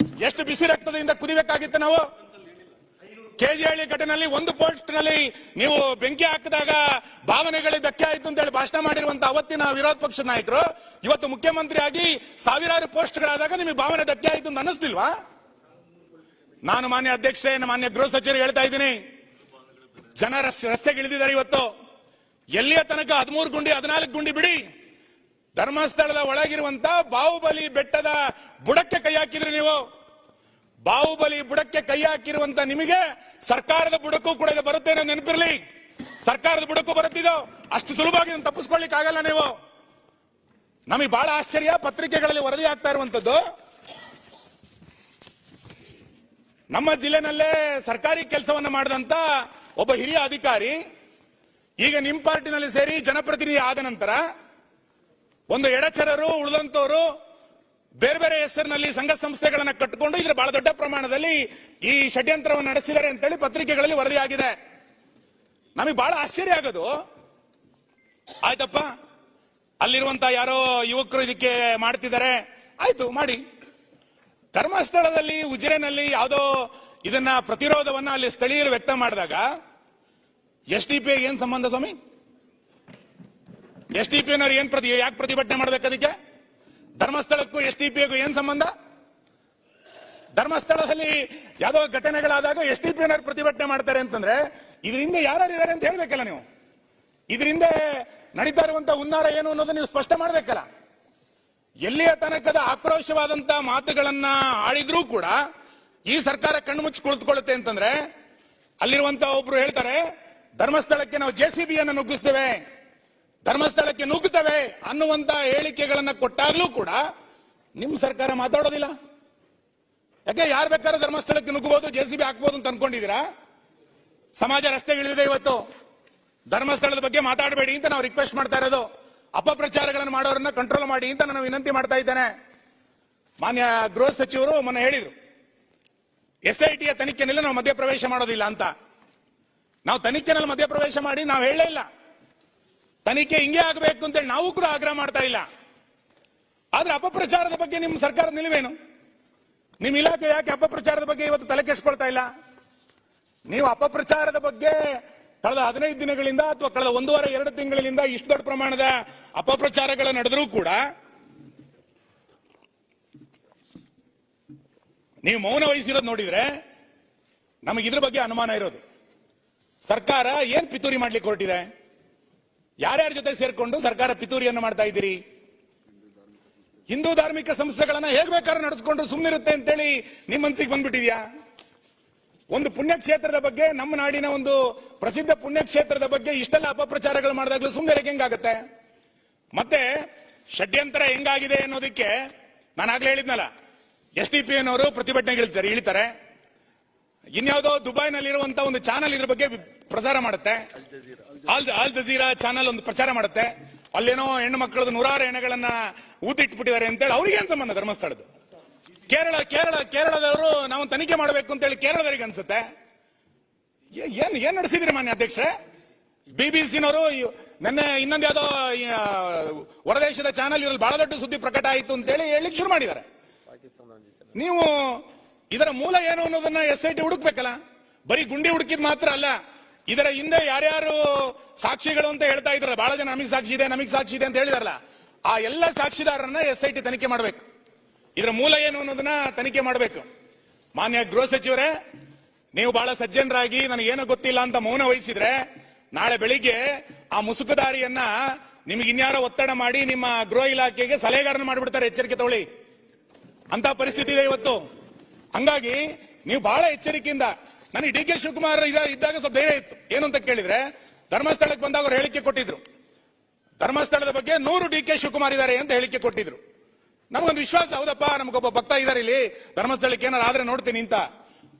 Speaker 1: ಎಷ್ಟು ಬಿಸಿ ರಕ್ತದಿಂದ ಕುದಿಬೇಕಾಗಿತ್ತು ನಾವು. ಕೆಜಿಹಳ್ಳಿ ಘಟನೆಯಲ್ಲಿ ಒಂದು ಪೋಸ್ಟ್ ನಲ್ಲಿ ನೀವು ಬೆಂಕಿ ಹಾಕಿದಾಗ ಭಾವನೆಗಳಿಗೆ ಧಕ್ಕೆ ಆಯ್ತು ಅಂತ ಹೇಳಿ ಭಾಷಣ ಮಾಡಿರುವಂತ ಅವತ್ತಿನ ವಿರೋಧ ಪಕ್ಷದ ನಾಯಕರು ಇವತ್ತು ಮುಖ್ಯಮಂತ್ರಿ ಆಗಿ ಸಾವಿರಾರು ಪೋಸ್ಟ್ಗಳಾದಾಗ ನಿಮಗೆ ಭಾವನೆ ಧಕ್ಕೆ ಆಯ್ತು ಅಂತ ಅನ್ನಿಸ್ತಿಲ್ವಾ? ನಾನು ಮಾನ್ಯ ಅಧ್ಯಕ್ಷರೇ, ಮಾನ್ಯ ಗೃಹ ಸಚಿವರು ಹೇಳ್ತಾ ಇದ್ದೀನಿ, ಜನ ರಸ್ತೆಗೆ ಇಳಿದಿದ್ದಾರೆ ಇವತ್ತು. ಎಲ್ಲಿಯ ತನಕ 13 ಗುಂಡಿ 14 ಗುಂಡಿ ಬಿಡಿ, ಧರ್ಮಸ್ಥಳದ ಒಳಗಿರುವಂತ ಬಾಹುಬಲಿ ಬೆಟ್ಟದ ಬುಡಕ್ಕೆ ಕೈ ಹಾಕಿದ್ರಿ ನೀವು. ಬಾಹುಬಲಿ ಬುಡಕ್ಕೆ ಕೈ ಹಾಕಿರುವಂತ ನಿಮಗೆ ಸರ್ಕಾರದ ಬುಡಕ್ಕೂ ಕೂಡ ಇದು ಬರುತ್ತೆ ಅನ್ನೋ ನೆನಪಿರ್ಲಿ. ಸರ್ಕಾರದ ಬುಡಕ್ಕೂ ಬರುತ್ತಿದ್ದು ಅಷ್ಟು ಸುಲಭವಾಗಿ ತಪ್ಪಿಸ್ಕೊಳ್ಳಿಕ್ ಆಗಲ್ಲ ನೀವು. ನಮಗೆ ಬಹಳ ಆಶ್ಚರ್ಯ, ಪತ್ರಿಕೆಗಳಲ್ಲಿ ವರದಿ ಆಗ್ತಾ ಇರುವಂತದ್ದು, ನಮ್ಮ ಜಿಲ್ಲೆನಲ್ಲೇ ಸರ್ಕಾರಿ ಕೆಲಸವನ್ನ ಮಾಡಿದಂತ ಒಬ್ಬ ಹಿರಿಯ ಅಧಿಕಾರಿ ಈಗ ನಿಮ್ ಪಾರ್ಟಿನಲ್ಲಿ ಸೇರಿ ಜನಪ್ರತಿನಿಧಿ ಆದ ನಂತರ ಒಂದು ಎಡಚರರು ಉಳಿದಂತವರು ಬೇರೆ ಬೇರೆ ಹೆಸರಿನಲ್ಲಿ ಸಂಘ ಸಂಸ್ಥೆಗಳನ್ನ ಕಟ್ಟಿಕೊಂಡು ಇದ್ರ ಬಹಳ ದೊಡ್ಡ ಪ್ರಮಾಣದಲ್ಲಿ ಈ ಷಡ್ಯಂತ್ರವನ್ನು ನಡೆಸಿದ್ದಾರೆ ಅಂತೇಳಿ ಪತ್ರಿಕೆಗಳಲ್ಲಿ ವರದಿ ಆಗಿದೆ. ನಮಗೆ ಬಹಳ ಆಶ್ಚರ್ಯ ಆಗೋದು, ಆಯ್ತಪ್ಪ ಅಲ್ಲಿರುವಂತ ಯಾರೋ ಯುವಕರು ಇದಕ್ಕೆ ಮಾಡ್ತಿದ್ದಾರೆ, ಆಯ್ತು ಮಾಡಿ. ಧರ್ಮಸ್ಥಳದಲ್ಲಿ ಉಜಿರೆನಲ್ಲಿ ಯಾವುದೋ ಇದನ್ನ ಪ್ರತಿರೋಧವನ್ನ ಅಲ್ಲಿ ಸ್ಥಳೀಯರು ವ್ಯಕ್ತ ಮಾಡಿದಾಗ SDPI ಏನ್ ಸಂಬಂಧ ಸ್ವಾಮಿ? SDPನವ್ರು ಯಾಕೆ ಪ್ರತಿಭಟನೆ ಮಾಡ್ಬೇಕು? ಅದಕ್ಕೆ ಧರ್ಮಸ್ಥಳಕ್ಕೂ SDPಗೂ ಏನ್ ಸಂಬಂಧ? ಧರ್ಮಸ್ಥಳದಲ್ಲಿ ಯಾವುದೋ ಘಟನೆಗಳಾದಾಗ SDPನವ್ರು ಪ್ರತಿಭಟನೆ ಮಾಡ್ತಾರೆ ಅಂತಂದ್ರೆ ಇದರಿಂದ ಯಾರ್ಯಾರಿದ್ದಾರೆ ಅಂತ ಹೇಳ್ಬೇಕಲ್ಲ ನೀವು. ಇದರಿಂದ ನಡೀತಾ ಇರುವಂತ ಹುನ್ನಾರ ಏನು ಅನ್ನೋದು ನೀವು ಸ್ಪಷ್ಟ ಮಾಡ್ಬೇಕಲ್ಲ. ಎಲ್ಲಿಯ ತನಕದ ಆಕ್ರೋಶವಾದಂತ ಮಾತುಗಳನ್ನ ಆಡಿದ್ರೂ ಕೂಡ ಈ ಸರ್ಕಾರ ಕಣ್ಣು ಮುಚ್ಚಿ ಕುಳಿತುಕೊಳ್ಳುತ್ತೆ ಅಂತಂದ್ರೆ, ಅಲ್ಲಿರುವಂತ ಒಬ್ರು ಹೇಳ್ತಾರೆ ಧರ್ಮಸ್ಥಳಕ್ಕೆ ನಾವು JCBಯನ್ನು ನುಗ್ಗಿಸ್ತೇವೆ, ಧರ್ಮಸ್ಥಳಕ್ಕೆ ನುಗ್ಗುತ್ತವೆ ಅನ್ನುವಂತ ಹೇಳಿಕೆಗಳನ್ನ ಕೊಟ್ಟಾಗ್ಲೂ ಕೂಡ ನಿಮ್ ಸರ್ಕಾರ ಮಾತಾಡೋದಿಲ್ಲ. ಯಾಕೆ? ಯಾರು ಬೇಕಾದ್ರೂ ಧರ್ಮಸ್ಥಳಕ್ಕೆ ನುಗ್ಗಬಹುದು, JCB ಹಾಕಬಹುದು ಅಂತ ಅನ್ಕೊಂಡಿದ್ದೀರಾ? ಸಮಾಜ ರಸ್ತೆಗಿಳಿದಿದೆ ಇವತ್ತು. ಧರ್ಮಸ್ಥಳದ ಬಗ್ಗೆ ಮಾತಾಡಬೇಡಿ ಅಂತ ನಾವು ರಿಕ್ವೆಸ್ಟ್ ಮಾಡ್ತಾ ಇರೋದು. ಅಪಪ್ರಚಾರಗಳನ್ನು ಮಾಡೋರನ್ನ ಕಂಟ್ರೋಲ್ ಮಾಡಿ ಅಂತ ನಾನು ವಿನಂತಿ ಮಾಡ್ತಾ ಇದ್ದೇನೆ. ಮಾನ್ಯ ಗೃಹ ಸಚಿವರು ಮೊನ್ನೆ ಹೇಳಿದ್ರು, SITಯ ತನಿಖೆನಲ್ಲಿ ನಾವು ಮಧ್ಯಪ್ರವೇಶ ಮಾಡೋದಿಲ್ಲ ಅಂತ. ನಾವು ತನಿಖೆನಲ್ಲಿ ಮಧ್ಯಪ್ರವೇಶ ಮಾಡಿ ನಾವು ಹೇಳಲೇ ಇಲ್ಲ. ತನಿಖೆ ಹಿಂಗೆ ಆಗಬೇಕು ಅಂತೇಳಿ ನಾವು ಕೂಡ ಆಗ್ರಹ ಮಾಡ್ತಾ ಇಲ್ಲ. ಆದ್ರೆ ಅಪಪ್ರಚಾರದ ಬಗ್ಗೆ ನಿಮ್ಮ ಸರ್ಕಾರದ ನಿಲುವೇನು? ನಿಮ್ಮ ಇಲಾಖೆ ಯಾಕೆ ಅಪಪ್ರಚಾರದ ಬಗ್ಗೆ ಇವತ್ತು ತಲೆ ಕೆಡಿಸ್ಕೊಳ್ತಾ ಇಲ್ಲ? ನೀವು ಅಪಪ್ರಚಾರದ ಬಗ್ಗೆ ಕಳೆದ 15 ದಿನಗಳಿಂದ ಅಥವಾ ಕಳೆದ 1.5-2 ತಿಂಗಳಿಂದ ಇಷ್ಟು ದೊಡ್ಡ ಪ್ರಮಾಣದ ಅಪಪ್ರಚಾರಗಳು ನಡೆದರೂ ಕೂಡ ನೀವು ಮೌನ ವಹಿಸಿರೋದು ನೋಡಿದ್ರೆ ನಮಗೆ ಇದ್ರ ಬಗ್ಗೆ ಅನುಮಾನ ಇರೋದು. ಸರ್ಕಾರ ಏನ್ ಪಿತೂರಿ ಮಾಡ್ಲಿಕ್ಕೆ ಹೊರಟಿದೆ? ಯಾರ್ಯಾರ ಜೊತೆ ಸೇರ್ಕೊಂಡು ಸರ್ಕಾರ ಪಿತೂರಿಯನ್ನು ಮಾಡ್ತಾ ಇದ್ದೀರಿ? ಹಿಂದೂ ಧಾರ್ಮಿಕ ಸಂಸ್ಥೆಗಳನ್ನ ಹೇಗ್ ಬೇಕಾದ್ರೂ ನಡೆಸ್ಕೊಂಡು ಸುಮ್ಮನಿರುತ್ತೆ ಅಂತೇಳಿ ನಿಮ್ಮ ಮನಸ್ಸಿಗೆ ಬಂದ್ಬಿಟ್ಟಿದ್ಯಾ? ಒಂದು ಪುಣ್ಯಕ್ಷೇತ್ರದ ಬಗ್ಗೆ, ನಮ್ಮ ನಾಡಿನ ಒಂದು ಪ್ರಸಿದ್ಧ ಪುಣ್ಯಕ್ಷೇತ್ರದ ಬಗ್ಗೆ ಇಷ್ಟೆಲ್ಲ ಅಪಪ್ರಚಾರಗಳು ಮಾಡಿದಾಗಲೂ ಸುಮ್ಮನೆ ಹೆಂಗಾಗತ್ತೆ? ಮತ್ತೆ ಷಡ್ಯಂತ್ರ ಹೆಂಗಾಗಿದೆ ಅನ್ನೋದಕ್ಕೆ ನಾನು ಆಗ್ಲೇ ಹೇಳಿದ್ನಲ್ಲ, SDP ಅನ್ನೋರು ಪ್ರತಿಭಟನೆಗೆ ಇಳಿತಾರೆ. ಇನ್ಯಾವುದೋ ದುಬೈನಲ್ಲಿರುವಂತಹ ಒಂದು ಚಾನಲ್ ಇದ್ರ ಬಗ್ಗೆ ಪ್ರಸಾರ ಮಾಡುತ್ತೆ, ಅಲ್ ಜಜೀರಾ ಚಾನಲ್ ಒಂದು ಪ್ರಚಾರ ಮಾಡುತ್ತೆ. ಅಲ್ಲೇನೋ ಹೆಣ್ಣು ಮಕ್ಕಳದು 100 ಹೆಣಗಳನ್ನ ಊತಿಟ್ಬಿಟ್ಟಿದ್ದಾರೆ ಅಂತೇಳಿ ಅವ್ರಿಗೆ ಏನ್ ಸಂಬಂಧ ಧರ್ಮಸ್ಥಳದ್ದು? ಕೇರಳದವರು ನಾವು ತನಿಖೆ ಮಾಡಬೇಕು ಅಂತೇಳಿ ಕೇರಳದವರಿಗೆ ಅನ್ಸುತ್ತೆ. ಏನ್ ನಡೆಸಿದ್ರಿ ಮಾನ್ಯ ಅಧ್ಯಕ್ಷರೇ? BBCನವರು ನಿನ್ನೆ ಇನ್ನೊಂದು ಯಾವ್ದೋ ಹೊರದೇಶದ ಚಾನಲ್ ಇದ್ರಲ್ಲಿ ಬಹಳ ದೊಡ್ಡ ಸುದ್ದಿ ಪ್ರಕಟ ಆಯಿತು ಅಂತೇಳಿ ಹೇಳಿಕ್ ಶುರು ಮಾಡಿದ್ದಾರೆ. ನೀವು ಇದರ ಮೂಲ ಏನು ಅನ್ನೋದನ್ನ SIT ಹುಡುಕ್ಬೇಕಲ್ಲ. ಬರೀ ಗುಂಡಿ ಹುಡುಕಿದ್ ಮಾತ್ರ ಅಲ್ಲ, ಇದರ ಹಿಂದೆ ಯಾರ್ಯಾರು ಸಾಕ್ಷಿಗಳು ಅಂತ ಹೇಳ್ತಾ ಇದ್ರಲ್ಲ, ಬಹಳ ಜನ ನಮಗೆ ಸಾಕ್ಷಿ ಇದೆ ಅಂತ ಹೇಳಿದಾರಲ್ಲ, ಆ ಎಲ್ಲ ಸಾಕ್ಷಿದಾರರನ್ನ SIT ತನಿಖೆ ಮಾಡಬೇಕು. ಇದರ ಮೂಲ ಏನು ಅನ್ನೋದನ್ನ ತನಿಖೆ ಮಾಡಬೇಕು. ಮಾನ್ಯ ಗೃಹ ಸಚಿವರೇ, ನೀವು ಬಹಳ ಸಜ್ಜನರಾಗಿ ನನಗೇನೋ ಗೊತ್ತಿಲ್ಲ ಅಂತ ಮೌನ ವಹಿಸಿದ್ರೆ ನಾಳೆ ಬೆಳಿಗ್ಗೆ ಆ ಮುಸುಕುದಾರಿಯನ್ನ ನಿಮಗೆ ಇನ್ಯಾರೋ ಒತ್ತಡ ಮಾಡಿ ನಿಮ್ಮ ಗೃಹ ಇಲಾಖೆಗೆ ಸಲಹೆಗಾರನ ಮಾಡಿಬಿಡ್ತಾರೆ. ಎಚ್ಚರಿಕೆ ತಗೊಳ್ಳಿ, ಅಂತ ಪರಿಸ್ಥಿತಿ ಇದೆ ಇವತ್ತು. ಹಂಗಾಗಿ ನೀವು ಬಹಳ ಎಚ್ಚರಿಕೆಯಿಂದ, ನನಗೆ DK ಶಿವಕುಮಾರ್ ಇದ್ದಾಗ ಸ್ವಲ್ಪ ಧೈರ್ಯ ಇತ್ತು. ಏನು ಅಂತ ಕೇಳಿದ್ರೆ, ಧರ್ಮಸ್ಥಳಕ್ಕೆ ಬಂದಾಗ ಅವರು ಹೇಳಿಕೆ ಕೊಟ್ಟಿದ್ರು, ಧರ್ಮಸ್ಥಳದ ಬಗ್ಗೆ 100 DK ಶಿವಕುಮಾರ್ ಇದ್ದಾರೆ ಅಂತ ಹೇಳಿಕೆ ಕೊಟ್ಟಿದ್ರು. ನಮಗೊಂದು ವಿಶ್ವಾಸ, ಹೌದಪ್ಪ ನಮಗೊಬ್ಬ ಭಕ್ತ ಇದ್ದಾರೆ ಇಲ್ಲಿ ಧರ್ಮಸ್ಥಳಕ್ಕೆ ಏನಾರು ಆದ್ರೆ ನೋಡ್ತೀನಿ ಅಂತ.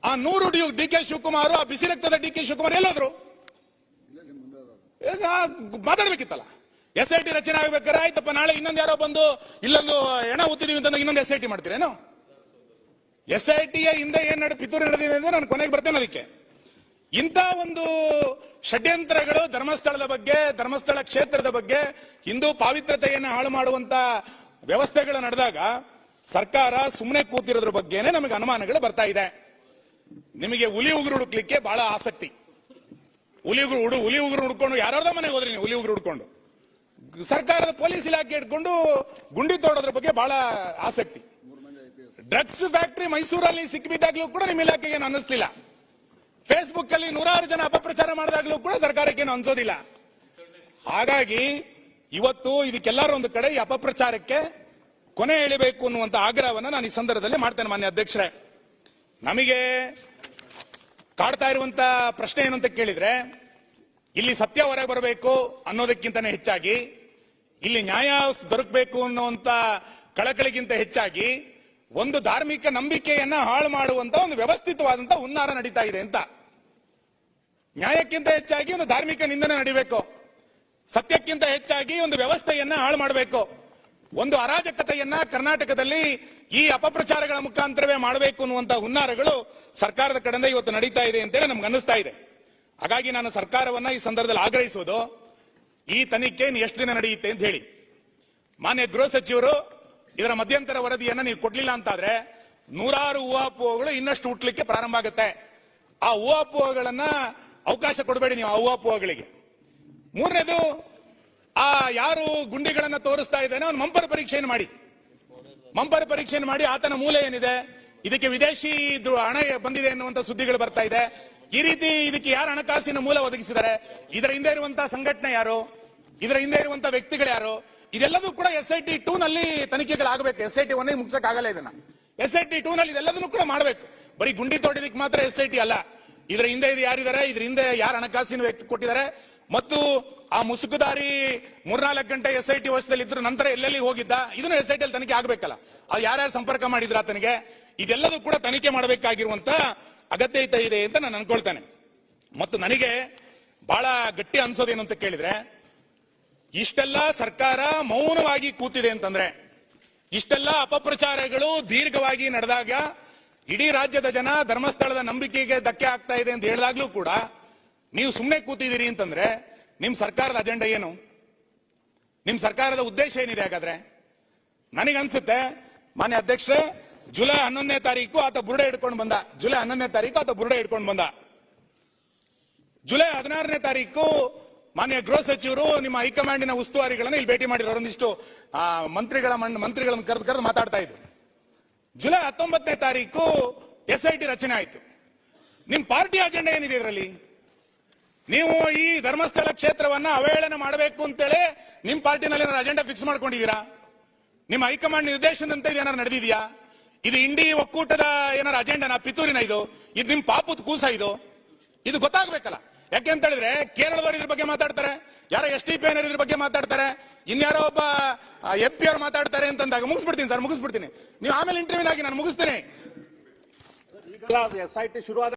Speaker 1: ಆ 100 DK ಶಿವಕುಮಾರ್, ಆ ಬಿಸಿ ರಕ್ತದ DK ಶಿವಕುಮಾರ್ ಎಲ್ಲಾದ್ರು ಮಾತಾಡ್ಬೇಕಿತ್ತಲ್ಲ. SIT ರಚನೆ ಆಗ್ಬೇಕಾದ್ರೆ ಆಯ್ತಪ್ಪ, ನಾಳೆ ಇನ್ನೊಂದು ಯಾರೋ ಬಂದು ಇಲ್ಲೊಂದು ಹೆಣ ಓದ್ತಿದೀವಿ ಅಂತ ಇನ್ನೊಂದು SIT ಮಾಡ್ತೀರೇನು? SITಯ ಹಿಂದೆ ಏನ್ ಪಿತೂರಿ ನಡೆದಿದೆ ಅಂದ್ರೆ ನಾನು ಕೊನೆಗೆ ಬರ್ತೇನೆ. ಅದಕ್ಕೆ ಇಂಥ ಒಂದು ಷಡ್ಯಂತ್ರಗಳು ಧರ್ಮಸ್ಥಳದ ಬಗ್ಗೆ, ಧರ್ಮಸ್ಥಳ ಕ್ಷೇತ್ರದ ಬಗ್ಗೆ, ಹಿಂದೂ ಪಾವಿತ್ರತೆಯನ್ನು ಹಾಳು ಮಾಡುವಂತ ವ್ಯವಸ್ಥೆಗಳು ನಡೆದಾಗ ಸರ್ಕಾರ ಸುಮ್ಮನೆ ಕೂತಿರೋದ್ರ ಬಗ್ಗೆನೇ ನಮಗೆ ಅನುಮಾನಗಳು ಬರ್ತಾ ಇದೆ. ನಿಮಗೆ ಹುಲಿ ಉಗುರು ಹುಡುಕ್ಲಿಕ್ಕೆ ಬಹಳ ಆಸಕ್ತಿ. ಹುಲಿ ಉಗುರು ಹುಡ್ಕೊಂಡು ಯಾರ್ಯಾರ್ದ ಮನೆಗೆ ಹೋದ್ರಿ ನೀವು? ಹುಲಿ ಉಗುರು ಹುಡ್ಕೊಂಡು ಸರ್ಕಾರದ ಪೊಲೀಸ್ ಇಲಾಖೆ ಇಟ್ಕೊಂಡು ಗುಂಡಿ ತೋಡೋದ್ರ ಬಗ್ಗೆ ಬಹಳ ಆಸಕ್ತಿ. ಡ್ರಗ್ಸ್ ಫ್ಯಾಕ್ಟರಿ ಮೈಸೂರಲ್ಲಿ ಸಿಕ್ಕಿಬಿದ್ದಾಗ್ಲೂ ಕೂಡ ನಿಮ್ಮ ಇಲಾಖೆಗೆ ಏನು ಅನ್ನಿಸ್ಲಿಲ್ಲ. ಫೇಸ್ಬುಕ್ ಅಲ್ಲಿ 100 ಜನ ಅಪಪ್ರಚಾರ ಮಾಡಿದಾಗ್ಲೂ ಕೂಡ ಸರ್ಕಾರಕ್ಕೇನು ಅನ್ಸೋದಿಲ್ಲ. ಹಾಗಾಗಿ ಇವತ್ತು ಇದಕ್ಕೆಲ್ಲರೂ ಒಂದು ಕಡೆ ಈ ಅಪಪ್ರಚಾರಕ್ಕೆ ಕೊನೆ ಎಳಿಬೇಕು ಅನ್ನುವಂತ ಆಗ್ರಹವನ್ನು ನಾನು ಈ ಸಂದರ್ಭದಲ್ಲಿ ಮಾಡ್ತೇನೆ. ಮಾನ್ಯ ಅಧ್ಯಕ್ಷರೇ, ನಮಗೆ ಕಾಡ್ತಾ ಇರುವಂತ ಪ್ರಶ್ನೆ ಏನು ಅಂತ ಕೇಳಿದ್ರೆ, ಇಲ್ಲಿ ಸತ್ಯ ಹೊರಗೆ ಬರಬೇಕು ಅನ್ನೋದಕ್ಕಿಂತನೇ ಹೆಚ್ಚಾಗಿ, ಇಲ್ಲಿ ನ್ಯಾಯ ದೊರಕಬೇಕು ಅನ್ನುವಂತ ಕಳಕಳಿಗಿಂತ ಹೆಚ್ಚಾಗಿ ಒಂದು ಧಾರ್ಮಿಕ ನಂಬಿಕೆಯನ್ನ ಹಾಳು ಮಾಡುವಂತ ಒಂದು ವ್ಯವಸ್ಥಿತವಾದಂತ ಹುನ್ನಾರ ನಡೀತಾ ಇದೆ ಅಂತ. ನ್ಯಾಯಕ್ಕಿಂತ ಹೆಚ್ಚಾಗಿ ಒಂದು ಧಾರ್ಮಿಕ ನಿಂದನೆ ನಡಿಬೇಕು, ಸತ್ಯಕ್ಕಿಂತ ಹೆಚ್ಚಾಗಿ ಒಂದು ವ್ಯವಸ್ಥೆಯನ್ನ ಹಾಳು ಮಾಡಬೇಕು, ಒಂದು ಅರಾಜಕತೆಯನ್ನ ಕರ್ನಾಟಕದಲ್ಲಿ ಈ ಅಪಪ್ರಚಾರಗಳ ಮುಖಾಂತರವೇ ಮಾಡಬೇಕು ಅನ್ನುವಂತ ಹುನ್ನಾರಗಳು ಸರ್ಕಾರದ ಕಡೆಯಿಂದ ಇವತ್ತು ನಡೀತಾ ಇದೆ ಅಂತೇಳಿ ನಮ್ಗೆ ಅನ್ನಿಸ್ತಾ ಇದೆ. ಹಾಗಾಗಿ ನಾನು ಸರ್ಕಾರವನ್ನ ಈ ಸಂದರ್ಭದಲ್ಲಿ ಆಗ್ರಹಿಸುವುದು, ಈ ತನಿಖೆ ಎಷ್ಟು ದಿನ ನಡೆಯುತ್ತೆ ಅಂತ ಹೇಳಿ. ಮಾನ್ಯ ಗೃಹ ಸಚಿವರು ಇದರ ಮಧ್ಯಂತರ ವರದಿಯನ್ನ ನೀವು ಕೊಡ್ಲಿಲ್ಲ ಅಂತಾದ್ರೆ 100 ಊಹಾಪೋಹಗಳು ಇನ್ನಷ್ಟು ಹುಟ್ಟಲಿಕ್ಕೆ ಪ್ರಾರಂಭ ಆಗುತ್ತೆ. ಆ ಊಹಾಪೋಹಗಳನ್ನ ಅವಕಾಶ ಕೊಡಬೇಡಿ ನೀವು, ಆ ಊಹಾಪೋಹಗಳಿಗೆ. ಮೂರನೇದು, ಆ ಯಾರು ಗುಂಡಿಗಳನ್ನ ತೋರಿಸ್ತಾ ಇದ್ದಾನೆ ಅವನು ಮಂಪರ್ ಪರೀಕ್ಷೆಯನ್ನು ಮಾಡಿ ಆತನ ಮೂಲ ಏನಿದೆ, ಇದಕ್ಕೆ ವಿದೇಶಿ ಹಣ ಬಂದಿದೆ ಅನ್ನುವಂತ ಸುದ್ದಿಗಳು ಬರ್ತಾ ಇದೆ. ಈ ರೀತಿ ಇದಕ್ಕೆ ಯಾರು ಹಣಕಾಸಿನ ಮೂಲ ಒದಗಿಸಿದ್ದಾರೆ, ಇದರ ಹಿಂದೆ ಇರುವಂತಹ ಸಂಘಟನೆ ಯಾರು, ಇದರ ಹಿಂದೆ ಇರುವಂತಹ ವ್ಯಕ್ತಿಗಳು ಯಾರು, ಇದೆಲ್ಲದೂ ಕೂಡ SIT 2 ನಲ್ಲಿ ತನಿಖೆಗಳಾಗಬೇಕು. SIT 1 ಮುಗಿಸಕ್ ಆಗಲ್ಲ ಇದನ್ನ. SIT 2 ನಲ್ಲಿ ಇದೆಲ್ಲದನ್ನು ಕೂಡ ಮಾಡಬೇಕು. ಬರೀ ಗುಂಡಿ ತೋಡಿದಕ್ಕೆ ಮಾತ್ರ SIT ಅಲ್ಲ, ಇದರ ಹಿಂದೆ ಇದು ಯಾರಿದ್ದಾರೆ, ಇದ್ರ ಹಿಂದೆ ಯಾರು ಹಣಕಾಸಿನ ವ್ಯಕ್ತಿ ಕೊಟ್ಟಿದ್ದಾರೆ, ಮತ್ತು ಆ ಮುಸುಕುದಾರಿ 3-4 ಗಂಟೆ SIT ವಶದಲ್ಲಿ ಇದ್ರು ನಂತರ ಎಲ್ಲೆಲ್ಲಿ ಹೋಗಿದ್ದ, ಇದನ್ನು SIT ಅಲ್ಲಿ ತನಿಖೆ ಆಗ್ಬೇಕಲ್ಲ. ಅದು ಯಾರ್ಯಾರು ಸಂಪರ್ಕ ಮಾಡಿದ್ರ ಆತನಿಗೆ, ಇದೆಲ್ಲದೂ ಕೂಡ ತನಿಖೆ ಮಾಡಬೇಕಾಗಿರುವಂತ ಅಗತ್ಯತೆ ಇದೆ ಅಂತ ನಾನು ಅನ್ಕೊಳ್ತೇನೆ. ಮತ್ತು ನನಗೆ ಬಹಳ ಗಟ್ಟಿ ಅನ್ಸೋದೇನು ಅಂತ ಕೇಳಿದ್ರೆ, ಇಷ್ಟೆಲ್ಲ ಸರ್ಕಾರ ಮೌನವಾಗಿ ಕೂತಿದೆ ಅಂತಂದ್ರೆ, ಇಷ್ಟೆಲ್ಲ ಅಪಪ್ರಚಾರಗಳು ದೀರ್ಘವಾಗಿ ನಡೆದಾಗ, ಇಡೀ ರಾಜ್ಯದ ಜನ ಧರ್ಮಸ್ಥಳದ ನಂಬಿಕೆಗೆ ಧಕ್ಕೆ ಆಗ್ತಾ ಇದೆ ಅಂತ ಹೇಳಿದಾಗ್ಲೂ ಕೂಡ ನೀವು ಸುಮ್ಮನೆ ಕೂತಿದ್ದೀರಿ ಅಂತಂದ್ರೆ ನಿಮ್ ಸರ್ಕಾರದ ಅಜೆಂಡಾ ಏನು? ನಿಮ್ ಸರ್ಕಾರದ ಉದ್ದೇಶ ಏನಿದೆ ಹಾಗಾದ್ರೆ? ನನಗನ್ಸುತ್ತೆ ಮಾನ್ಯ ಅಧ್ಯಕ್ಷರೇ, ಜುಲೈ 11ನೇ ತಾರೀಕು ಆತ ಬುರುಡೆ ಹಿಡ್ಕೊಂಡು ಬಂದ. ಜುಲೈ 11ನೇ ತಾರೀಕು ಆತ ಬುರುಡೆ ಹಿಡ್ಕೊಂಡು ಬಂದ. ಜುಲೈ 16ನೇ ತಾರೀಕು ಮಾನ್ಯ ಗೃಹ ಸಚಿವರು ನಿಮ್ಮ ಹೈಕಮಾಂಡಿನ ಉಸ್ತುವಾರಿಗಳನ್ನ ಇಲ್ಲಿ ಭೇಟಿ ಮಾಡಿದ್ರು. ಒಂದಿಷ್ಟು ಮಂತ್ರಿಗಳನ್ನು ಕರೆದು ಮಾತಾಡ್ತಾ ಇದ್ರು. ಜುಲೈ 19ನೇ ತಾರೀಕು SIT ರಚನೆ ಆಯಿತು. ನಿಮ್ ಪಾರ್ಟಿ ಅಜೆಂಡಾ ಏನಿದೆ ಇದರಲ್ಲಿ? ನೀವು ಈ ಧರ್ಮಸ್ಥಳ ಕ್ಷೇತ್ರವನ್ನ ಅವಹೇಳನ ಮಾಡಬೇಕು ಅಂತೇಳಿ ನಿಮ್ ಪಾರ್ಟಿನಲ್ಲಿ ಏನಾದ್ರು ಅಜೆಂಡಾ ಫಿಕ್ಸ್ ಮಾಡ್ಕೊಂಡಿದ್ದೀರಾ? ನಿಮ್ಮ ಹೈಕಮಾಂಡ್ ನಿರ್ದೇಶನದಂತೆ ಇದು ಏನಾದ್ರು ನಡೆದಿದೆಯಾ? ಇದು ಇಂಡಿ ಒಕ್ಕೂಟದ ಏನಾರು ಅಜೆಂಡಾನ, ಪಿತೂರಿನ ಇದು ನಿಮ್ ಪಾಪದ ಕೂಸ ಇದು ಗೊತ್ತಾಗ್ಬೇಕಲ್ಲ. ಯಾಕೆ ಅಂತ ಹೇಳಿದ್ರೆ ಕೇರಳದವರು ಇದ್ರ ಬಗ್ಗೆ ಮಾತಾಡ್ತಾರೆ, ಯಾರೋ STP ಇದ್ರ ಬಗ್ಗೆ ಮಾತಾಡ್ತಾರೆ, ಇನ್ಯಾರೋ ಒಬ್ಬ MP ಅವರು ಮಾತಾಡ್ತಾರೆ ಅಂತಂದಾಗ ಮುಗಿಸ್ಬಿಡ್ತೀನಿ ಸರ್, ಮುಗಿಸ್ಬಿಡ್ತೀನಿ. ನೀವು ಆಮೇಲೆ ಇಂಟರ್ವ್ಯೂ ಆಗಿ ನಾನು ಮುಗಿಸ್ತೇನೆ.
Speaker 2: SIT ಶುರುವಾದ